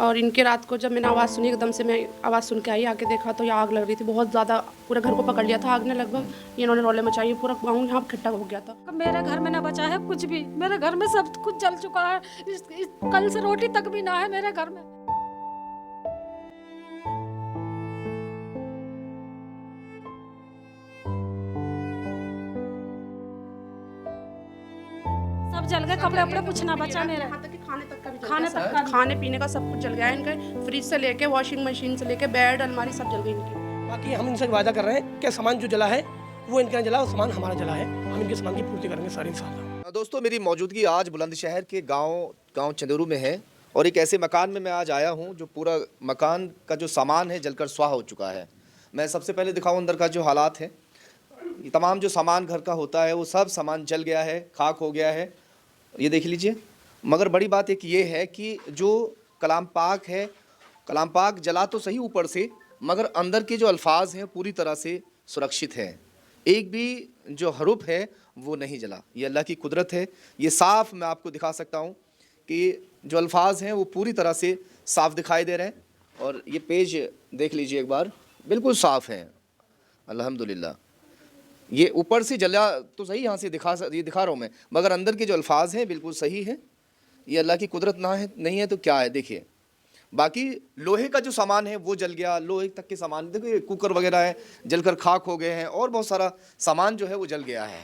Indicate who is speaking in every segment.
Speaker 1: और इनके रात को जब मैंने आवाज़ सुनी, एकदम से मैं आवाज़ सुन के आई, आके देखा तो ये आग लग रही थी बहुत ज़्यादा। पूरे घर को पकड़ लिया था आग ने लगभग। इन्होंने रोले मचाई, पूरा गाँव यहाँ इकट्ठा हो गया था।
Speaker 2: मेरे घर में ना बचा है कुछ भी, मेरे घर में सब कुछ जल चुका है। कल से रोटी तक भी ना है मेरे घर में। सब जल गए, कपड़े वपड़े कुछ ना बचा मेरे।
Speaker 1: यहाँ तक कि खाने तक का भी
Speaker 2: खाने तक का,
Speaker 1: खाने पीने का सब कुछ जल गया है इनके। फ्रिज से लेके वॉशिंग मशीन से लेके बेड अलमारी सब जल गई इनकी।
Speaker 3: बाकी हम इनसे वादा कर रहे हैं कि सामान जो जला है वो इनका जला और सामान हमारा जला है। हम इनके सामान की पूर्ति करेंगे सारे इंशाल्लाह।
Speaker 4: दोस्तों, मेरी मौजूदगी आज बुलंदशहर के गांव चंदेरू में है और एक ऐसे मकान में मैं आज आया हूं जो पूरा मकान का जो सामान है जलकर स्वाह हो चुका है। मैं सबसे पहले दिखाऊं अंदर का जो हालात है। ये तमाम जो सामान घर का होता है वो सब सामान जल गया है, खाक हो गया है, ये देख लीजिए। मगर बड़ी बात एक ये है कि जो कलाम पाक है, कलाम पाक जला तो सही ऊपर से, मगर अंदर के जो अल्फाज हैं पूरी तरह से सुरक्षित हैं। एक भी जो हरूफ है वो नहीं जला। ये अल्लाह की कुदरत है। ये साफ़ मैं आपको दिखा सकता हूँ कि जो अल्फाज हैं वो पूरी तरह से साफ़ दिखाई दे रहे हैं। और ये पेज देख लीजिए एक बार, बिल्कुल साफ़ है अल्हम्दुलिल्लाह। ये ऊपर से जला तो सही, यहाँ से ये दिखा रहा हूँ मैं, मगर अंदर के जो अल्फाज हैं बिल्कुल सही है। ये अल्लाह की कुदरत ना है, नहीं है तो क्या है, देखिए। बाकी लोहे का जो सामान है वो जल गया, लोहे तक के सामान देखिए, कुकर वगैरह है जलकर खाक हो गए हैं और बहुत सारा सामान जो है वो जल गया है।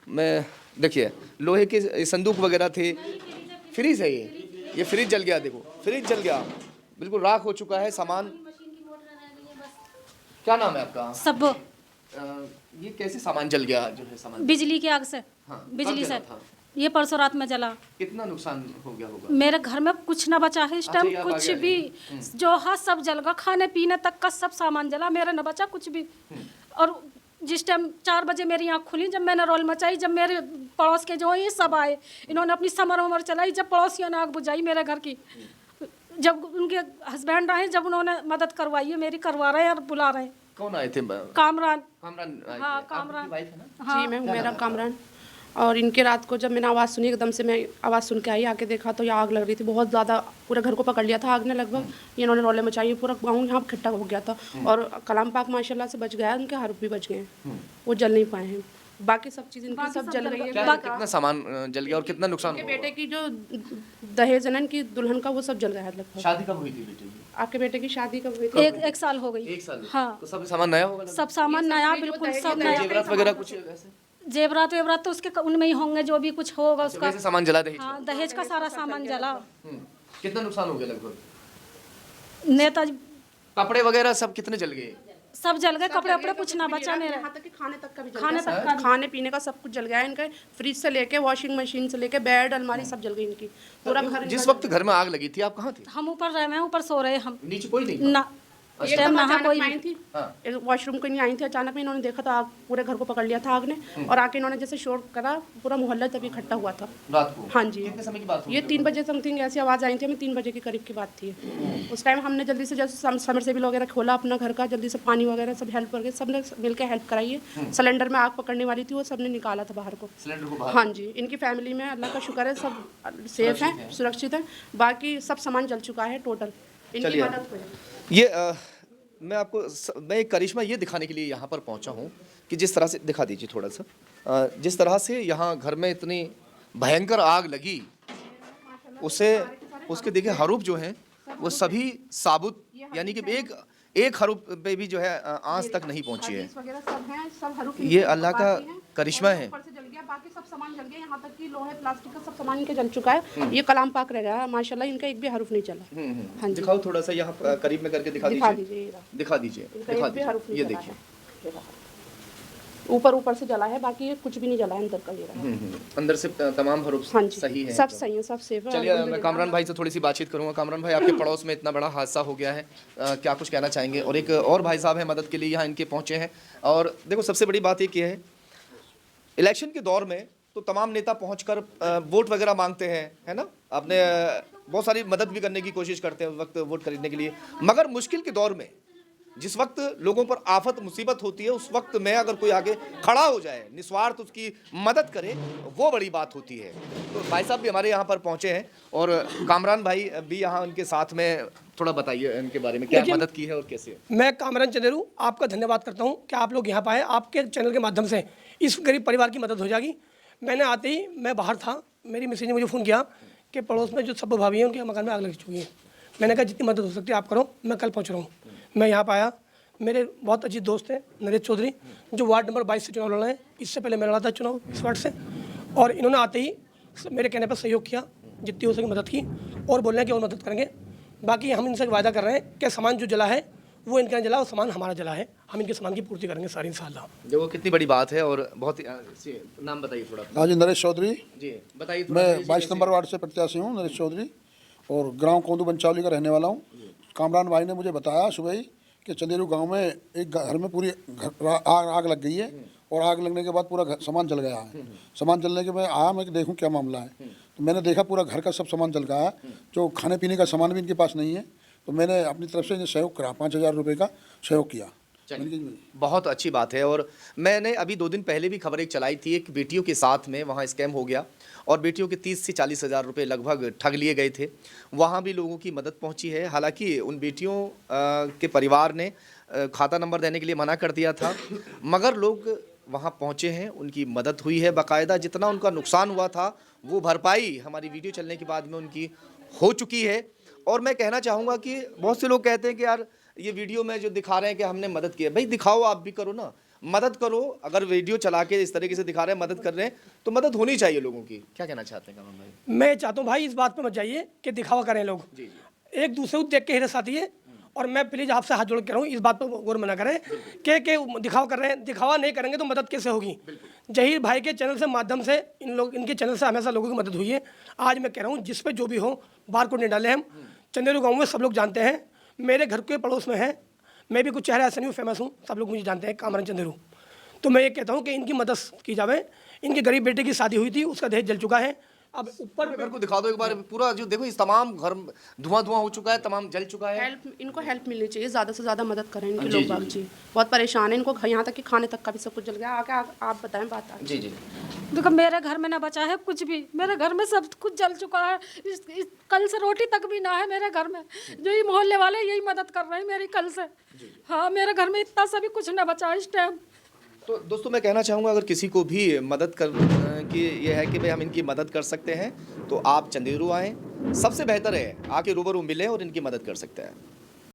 Speaker 4: मैं देखिए लोहे के संदूक वगैरह थे, फ्रिज है ये फ्रिज जल गया, देखो फ्रिज जल गया, बिल्कुल राख हो चुका है सामान। क्या नाम है आपका?
Speaker 2: सब
Speaker 4: ये कैसे सामान जल गया जो है सामान?
Speaker 2: बिजली की आग से।
Speaker 4: हाँ,
Speaker 2: बिजली
Speaker 4: कब
Speaker 2: से
Speaker 4: जला था?
Speaker 2: ये परसों रात में जला।
Speaker 4: कितना नुकसान हो गया होगा?
Speaker 2: मेरे घर में कुछ ना बचा है इस
Speaker 4: अच्छा,
Speaker 2: टाइम,
Speaker 4: ये आप
Speaker 2: कुछ
Speaker 4: आगे
Speaker 2: भी
Speaker 4: आइए।
Speaker 2: जो है सब जल गया, खाने पीने तक का सब सामान जला, मेरा ना बचा कुछ भी। और जिस टाइम 4 बजे मेरी आँख खुली, जब मैंने रोल मचाई, जब मेरे पड़ोस के जो ये सब आए, इन्होंने अपनी समर उमर चलाई, जब पड़ोसियों ने आग बुझाई मेरे घर की, जब उनके हस्बैंड आए, जब उन्होंने मदद करवाई है मेरी, करवा रहे हैं और बुला रहे हैं।
Speaker 4: कौन आए थे?
Speaker 2: कामरान।
Speaker 4: कामरान।
Speaker 2: हाँ, कामरान।
Speaker 4: आपकी वाइफ है ना?
Speaker 2: हाँ।
Speaker 1: जी, मैं हूँ, मेरा कामरान। और इनके रात को जब मैंने आवाज़ सुनी, एकदम से मैं आवाज़ सुन के आई, आके देखा तो ये आग लग रही थी बहुत ज़्यादा। पूरे घर को पकड़ लिया था आग ने लगभग। इन्होंने रोले मचाई, पूरा गाँव यहाँ इकट्ठा हो गया था। और कलाम पाक माशाल्लाह से बच गया है, उनके हरूफ भी बच गए हैं, वो जल नहीं पाए हैं। बाकी सब चीज़ इनकी सब जल गई है।
Speaker 4: कितना सामान जल गया और कितना नुकसान हुआ?
Speaker 1: बेटे की जो दहेज है ना इनकी दुल्हन का, वो सब जल गया है लगभग।
Speaker 4: शादी कब हुई थी बेटे की?
Speaker 1: आपके बेटे की शादी कब हुई थी?
Speaker 2: एक साल हो गई।
Speaker 4: 1 साल।
Speaker 2: हाँ।
Speaker 4: तो सब सामान नया होगा?
Speaker 2: सब सामान नया, बिल्कुल सब नया।
Speaker 4: जेवरात वगैरह कुछ वैसे?
Speaker 2: जेवरात वेवरात तो उसके उनमें ही होंगे, जो भी कुछ होगा उसका।
Speaker 4: वैसे सामान जला दहेज?
Speaker 2: हाँ, दहेज का सारा सामान जला।
Speaker 4: कितना नुकसान हो गया लगभग?
Speaker 2: नेताजी
Speaker 4: कपड़े वगैरह सब कितने जल गए?
Speaker 2: सब जल गए, कपड़े वपड़े कुछ ना बचा मेरे।
Speaker 1: यहाँ तक कि खाने तक का भी जल
Speaker 2: खाने
Speaker 1: गया।
Speaker 2: तक का भी।
Speaker 1: खाने पीने का सब कुछ जल गया है इनके। फ्रिज से लेके वॉशिंग मशीन से लेके बेड अलमारी सब जल गई इनकी। पूरा घर।
Speaker 4: जिस वक्त घर में आग लगी थी आप कहाँ थे?
Speaker 2: हम ऊपर रहे हैं, ऊपर सो रहे हम।
Speaker 4: नीचे कोई नहीं था?
Speaker 2: ना उस टाइम ना कोई
Speaker 1: आई थी,
Speaker 4: हाँ।
Speaker 1: वॉशरूम को नहीं आई थी, अचानक में इन्होंने देखा तो आग पूरे घर को पकड़ लिया था आग ने। और आके इन्होंने जैसे शोर करा, पूरा मोहल्ला तभी इकट्ठा हुआ था
Speaker 4: रात को?
Speaker 1: हाँ जी।
Speaker 4: कितने समय की बात
Speaker 1: ये 3 बजे समथिंग ऐसी आवाज़ आई थी, हमें 3 बजे के करीब की बात थी। उस टाइम हमने जल्दी से जैसे समरसेबिल वगैरह खोला अपना घर का, जल्दी से पानी वगैरह सब हेल्प करके सबने मिलकर हेल्प कराई है। सिलेंडर में आग पकड़ने वाली थी, वो सबने निकाला था बाहर को।
Speaker 4: सिलेंडर को बाहर?
Speaker 1: हाँ जी। इनकी फैमिली में अल्लाह का शुक्र है सब सेफ है, सुरक्षित है। बाकी सब सामान जल चुका है टोटल। इनकी मदद हो जाए।
Speaker 4: ये मैं एक करिश्मा ये दिखाने के लिए यहाँ पर पहुँचा हूँ कि जिस तरह से दिखा दीजिए थोड़ा सा, जिस तरह से यहाँ घर में इतनी भयंकर आग लगी, उसके देखिए हरूफ जो हैं वो सभी साबुत, यानी कि एक हरूफ पे भी जो है आंच तक नहीं पहुँची है। ये अल्लाह का करिश्मा है।
Speaker 1: बाकी सब सामान जल गया, यहाँ तक कि लोहे प्लास्टिक का सब सामान इनके जल चुका है। ये कलाम पाक रह गया माशाल्लाह, इनका एक भी हरूफ नहीं चला। हाँ जी।
Speaker 4: दिखाओ थोड़ा सा यहाँ करीब में करके दिखा दीजिए। ये देखिए
Speaker 1: ऊपर से जला है, बाकी ये कुछ भी नहीं जला है अंदर का। ये
Speaker 4: अंदर से तमाम हरूफ
Speaker 1: हाँ जी,
Speaker 4: सही है,
Speaker 1: सब सही है, सब सेफ है।
Speaker 4: चलिए मैं कामरान भाई से थोड़ी सी बातचीत करूंगा। कामरान भाई, आपके पड़ोस में इतना बड़ा हादसा हो गया है, क्या कुछ कहना चाहेंगे? और एक और भाई साहब हैं मदद के लिए यहाँ इनके पहुँचे हैं। और देखो सबसे बड़ी बात एक ये है, इलेक्शन के दौर में तो तमाम नेता पहुंचकर वोट वगैरह मांगते हैं, है ना, आपने बहुत सारी मदद भी करने की कोशिश करते हैं उस वक्त वोट खरीदने के लिए। मगर मुश्किल के दौर में जिस वक्त लोगों पर आफत मुसीबत होती है उस वक्त में अगर कोई आगे खड़ा हो जाए, निस्वार्थ उसकी मदद करे, वो बड़ी बात होती है। तो भाई साहब भी हमारे यहाँ पर पहुँचे हैं और कामरान भाई भी यहाँ उनके साथ में, थोड़ा बताइए इनके बारे में, क्या मदद की है और कैसे।
Speaker 3: मैं कामरान चंदेरू आपका धन्यवाद करता हूँ कि आप लोग यहाँ पाए, आपके चैनल के माध्यम से इस गरीब परिवार की मदद हो जाएगी। मैंने आते ही, मैं बाहर था, मेरी मिसेज ने मुझे फ़ोन किया कि पड़ोस में जो सब भाभी हैं उनके मकान में आग लग चुकी है। मैंने कहा जितनी मदद हो सकती है आप करो, मैं कल पहुँच रहा हूँ। मैं यहाँ पर आया, मेरे बहुत अच्छी दोस्त हैं नरेश चौधरी, जो वार्ड नंबर 22 से चुनाव लड़ रहे हैं। इससे पहले मैं लड़ा था चुनाव इस वार्ड से, और इन्होंने आते ही मेरे कहने पर सहयोग किया, जितनी हो सके मदद की, और बोल रहे हैं कि और मदद करेंगे। बाकी हम इनसे वादा कर रहे हैं कि सामान जो जला है वो इनका जला और सामान हमारा जला है, हम इनके सामान की पूर्ति करेंगे सारी इंशाल्लाह।
Speaker 4: जो वो कितनी बड़ी बात है और बहुत नाम बताइए थोड़ा।
Speaker 5: हाँ जी, नरेश चौधरी
Speaker 4: जी बताइए।
Speaker 5: मैं 22 नंबर वार्ड से प्रत्याशी हूँ, नरेश चौधरी, और ग्राम कोंदू बंचावली का रहने वाला हूँ। कामरान भाई ने मुझे बताया सुबह ही कि चंदेरू गांव में एक घर में पूरी आग लग गई है, और आग लगने के बाद पूरा सामान जल गया है। सामान जलने के मैं आया, मैं देखूं क्या मामला है, तो मैंने देखा पूरा घर का सब सामान जल गया है, जो खाने पीने का सामान भी इनके पास नहीं है। तो मैंने अपनी तरफ से इन्हें सहयोग करा, 5,000 रुपये का सहयोग किया।
Speaker 4: बहुत अच्छी बात है। और मैंने अभी 2 दिन पहले भी खबर एक चलाई थी, एक बेटियों के साथ में वहाँ स्कैम हो गया और बेटियों के 30 से 40 हज़ार रुपये लगभग ठग लिए गए थे। वहाँ भी लोगों की मदद पहुँची है। हालांकि उन बेटियों के परिवार ने खाता नंबर देने के लिए मना कर दिया था, मगर लोग वहाँ पहुँचे हैं, उनकी मदद हुई है बाकायदा। जितना उनका नुकसान हुआ था वो भरपाई हमारी वीडियो चलने के बाद में उनकी हो चुकी है। और मैं कहना चाहूँगा कि बहुत से लोग कहते हैं कि यार ये वीडियो में जो दिखा रहे हैं कि हमने मदद की है, भाई दिखाओ, आप भी करो ना, मदद करो। अगर वीडियो चला के इस तरीके से दिखा रहे हैं, मदद कर रहे हैं, तो मदद होनी चाहिए लोगों की। क्या कहना चाहते हैं कामरान भाई?
Speaker 3: मैं चाहता हूँ भाई इस बात पर मत जाइए कि दिखावा करें लोग, एक दूसरे को देख के हिरस आती है। और मैं प्लीज़ आपसे हाथ जोड़ के रहा हूँ, इस बात पर गौर मना करें कि दिखावा कर रहे हैं। दिखावा नहीं करेंगे तो मदद कैसे होगी। जहीर भाई के चैनल से माध्यम से इनके चैनल से हमेशा लोगों की मदद हुई है। आज मैं कह रहा हूँ जिस पे जो भी हो, बार कोड नहीं डाले। हम चंदेरू गाँव में सब लोग जानते हैं, मेरे घर के पड़ोस में है, मैं भी कुछ चेहरा ऐसा नहीं हूँ, फेमस हूँ, सब लोग मुझे जानते हैं, कामरान चंदेरू। तो मैं ये कहता हूँ कि इनकी मदद की जाए। इनकी गरीब बेटे की शादी हुई थी, उसका दहेज जल चुका है। अब ऊपर
Speaker 4: घर को दिखा दो एक बार पूरा, जो देखो इस तमाम घर धुआं हो चुका है, तमाम जल चुका है।
Speaker 1: इनको हेल्प मिलनी चाहिए, ज़्यादा से ज़्यादा मदद करें इनके लोग बाग जी। बहुत परेशान है, इनको यहाँ तक कि खाने तक का भी सब कुछ जल गया। आके आप बताएं बात आगे।
Speaker 4: जी जी।
Speaker 2: देखो मेरे घर में ना बचा है कुछ भी, मेरे घर में सब कुछ जल चुका है। कल से रोटी तक भी ना है मेरे घर में। जो ये मोहल्ले वाले यही मदद कर रहे हैं मेरी कल से। हाँ, मेरे घर में इतना सा भी कुछ ना बचा इस टाइम।
Speaker 4: तो दोस्तों मैं कहना चाहूँगा अगर किसी को भी मदद कर कि ये है कि भाई हम इनकी मदद कर सकते हैं, तो आप चंदेरू आएँ, सबसे बेहतर है आके रूबरू मिलें और इनकी मदद कर सकते हैं।